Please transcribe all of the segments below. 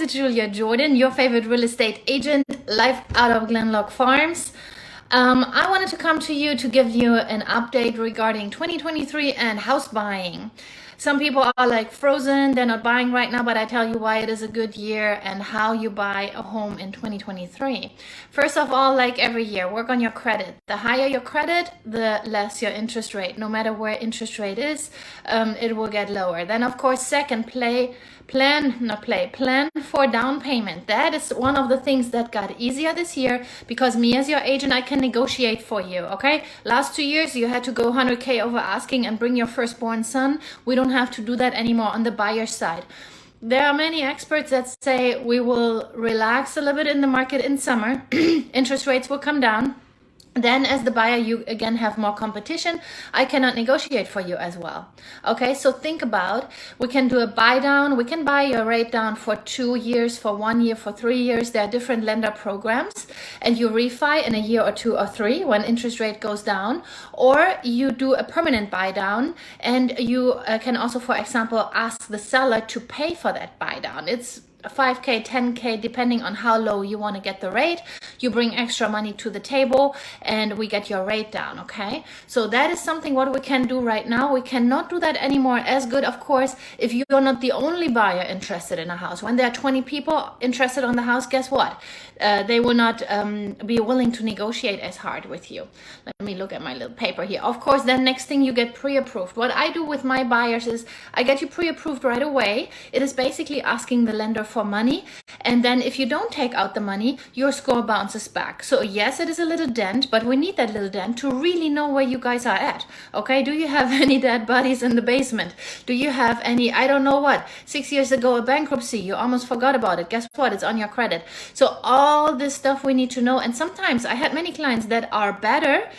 to Julia Jordan, your favorite real estate agent, live out of Glenloch Farms. I wanted to come to you to give you an update regarding 2023 and house buying. Some people are like frozen, they're not buying right now, but I tell you why it is a good year and how you buy a home in 2023. First of all, like every year, work on your credit. The higher your credit, the less your interest rate. No matter where interest rate is, it will get lower. Then of course, second, plan for down payment. That is one of the things that got easier this year because me as your agent, I can negotiate for you, okay? Last 2 years, you had to go 100K over asking and bring your firstborn son. We don't have to do that anymore on the buyer's side. There are many experts that say we will relax a little bit in the market in summer. Interest rates will come down. Then as the buyer, you again have more competition. I cannot negotiate for you as well. Okay, so think about, we can do a buy down. We can buy your rate down for 2 years, for 1 year, for 3 years. There are different lender programs and you refi in a year or 2 or 3 when interest rate goes down, or you do a permanent buy down and you can also, for example, ask the seller to pay for that buy down. It's 5K, 10K, depending on how low you want to get the rate. You bring extra money to the table and we get your rate down, okay? So that is something what we can do right now. We cannot do that anymore as good, of course, if you're not the only buyer interested in a house. When there are 20 people interested on the house, guess what? They will not be willing to negotiate as hard with you. Let me look at my little paper here. Of course, then next thing you get pre-approved. What I do with my buyers is I get you pre-approved right away. It is basically asking the lender for money, and then if you don't take out the money, your score bounces back. So yes, it is a little dent, but we need that little dent to really know where you guys are at. Okay, do you have any dead bodies in the basement? Do you have any, I don't know what, 6 years ago a bankruptcy, you almost forgot about it. Guess what? It's on your credit. So all this stuff we need to know. And sometimes I had many clients that are better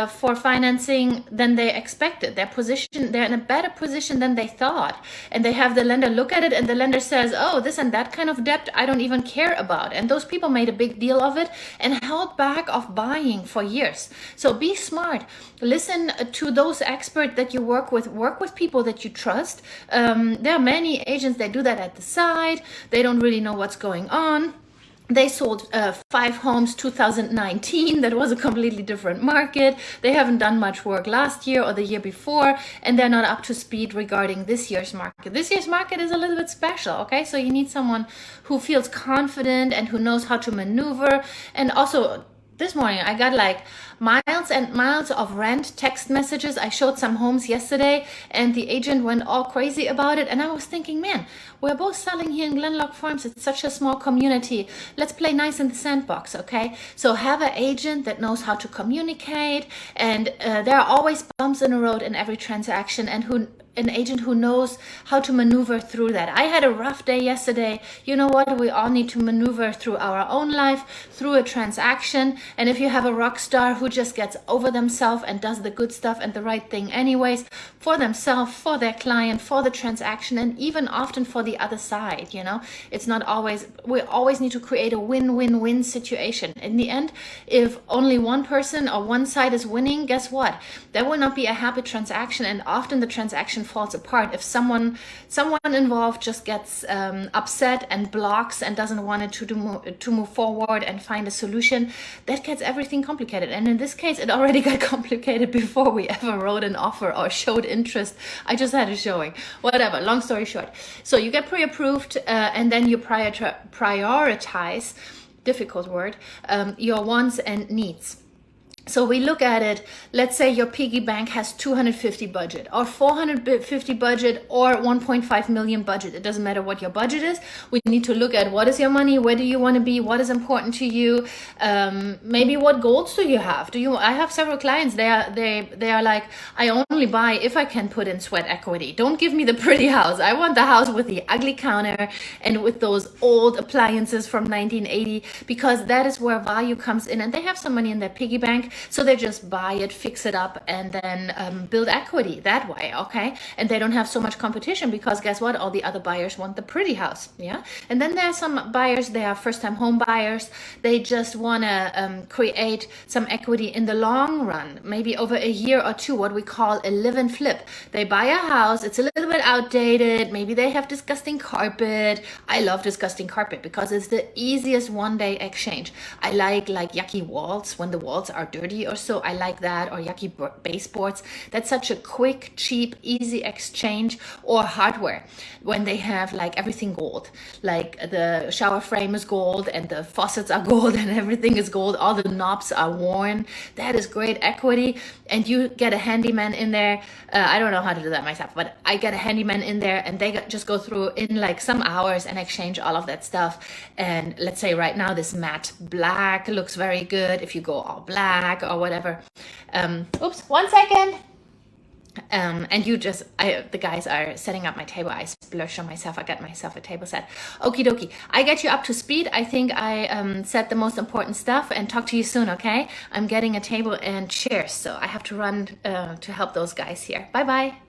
for financing than they expected. They're in a better position than they thought. And they have the lender look at it and the lender says, oh, this and that kind of debt I don't even care about. And those people made a big deal of it and held back of buying for years. So be smart. Listen to those experts that you work with people that you trust. There are many agents that do that at the side. They don't really know what's going on. They sold 5 homes 2019. That was a completely different market. They haven't done much work last year or the year before, and they're not up to speed regarding this year's market. This year's market is a little bit special, okay? So you need someone who feels confident and who knows how to maneuver. And also, this morning I got like miles and miles of rent text messages. I showed some homes yesterday and the agent went all crazy about it. And I was thinking, man, we're both selling here in Glenloch Farms. It's such a small community. Let's play nice in the sandbox, okay? So have an agent that knows how to communicate, and there are always bumps in the road in every transaction, and an agent who knows how to maneuver through that. I had a rough day yesterday. You know what? We all need to maneuver through our own life, through a transaction. And if you have a rock star who just gets over themselves and does the good stuff and the right thing anyways, for themselves, for their client, for the transaction, and even often for the other side, you know, it's not always, we always need to create a win-win-win situation. In the end, if only one person or one side is winning, guess what? There will not be a happy transaction, and often the transaction falls apart if someone involved just gets upset and blocks and doesn't want it to move forward and find a solution. That gets everything complicated, and in this case it already got complicated before we ever wrote an offer or showed interest. I just had a showing, whatever, long story short. So you get pre-approved and then you prioritize, difficult word, your wants and needs. So we look at it, let's say your piggy bank has 250 budget or 450 budget or 1.5 million budget. It doesn't matter what your budget is. We need to look at what is your money, where do you want to be, what is important to you, maybe what goals do you have? I have several clients, they are like, I only buy if I can put in sweat equity. Don't give me the pretty house. I want the house with the ugly counter and with those old appliances from 1980, because that is where value comes in, and they have some money in their piggy bank. So they just buy it, fix it up, and then build equity that way, okay? And they don't have so much competition because guess what? All the other buyers want the pretty house, yeah? And then there are some buyers, they are first-time home buyers. They just want to create some equity in the long run, maybe over a year or two, what we call a live and flip. They buy a house, it's a little bit outdated, maybe they have disgusting carpet. I love disgusting carpet because it's the easiest one-day exchange. I like yucky walls when the walls are dirty or so. I like that, or yucky baseboards. That's such a quick, cheap, easy exchange. Or hardware when they have like everything gold, like the shower frame is gold and the faucets are gold and everything is gold. All the knobs are worn. That is great equity. And you get a handyman in there. I don't know how to do that myself, but I get a handyman in there and they just go through in like some hours and exchange all of that stuff. And let's say right now this matte black looks very good if you go all black or whatever. Oops, 1 second. And the guys are setting up my table. I splurged on myself. I got myself a table set. Okie dokie. I get you up to speed. I think I said the most important stuff, and talk to you soon, okay? I'm getting a table and chairs, so I have to run to help those guys here. Bye-bye.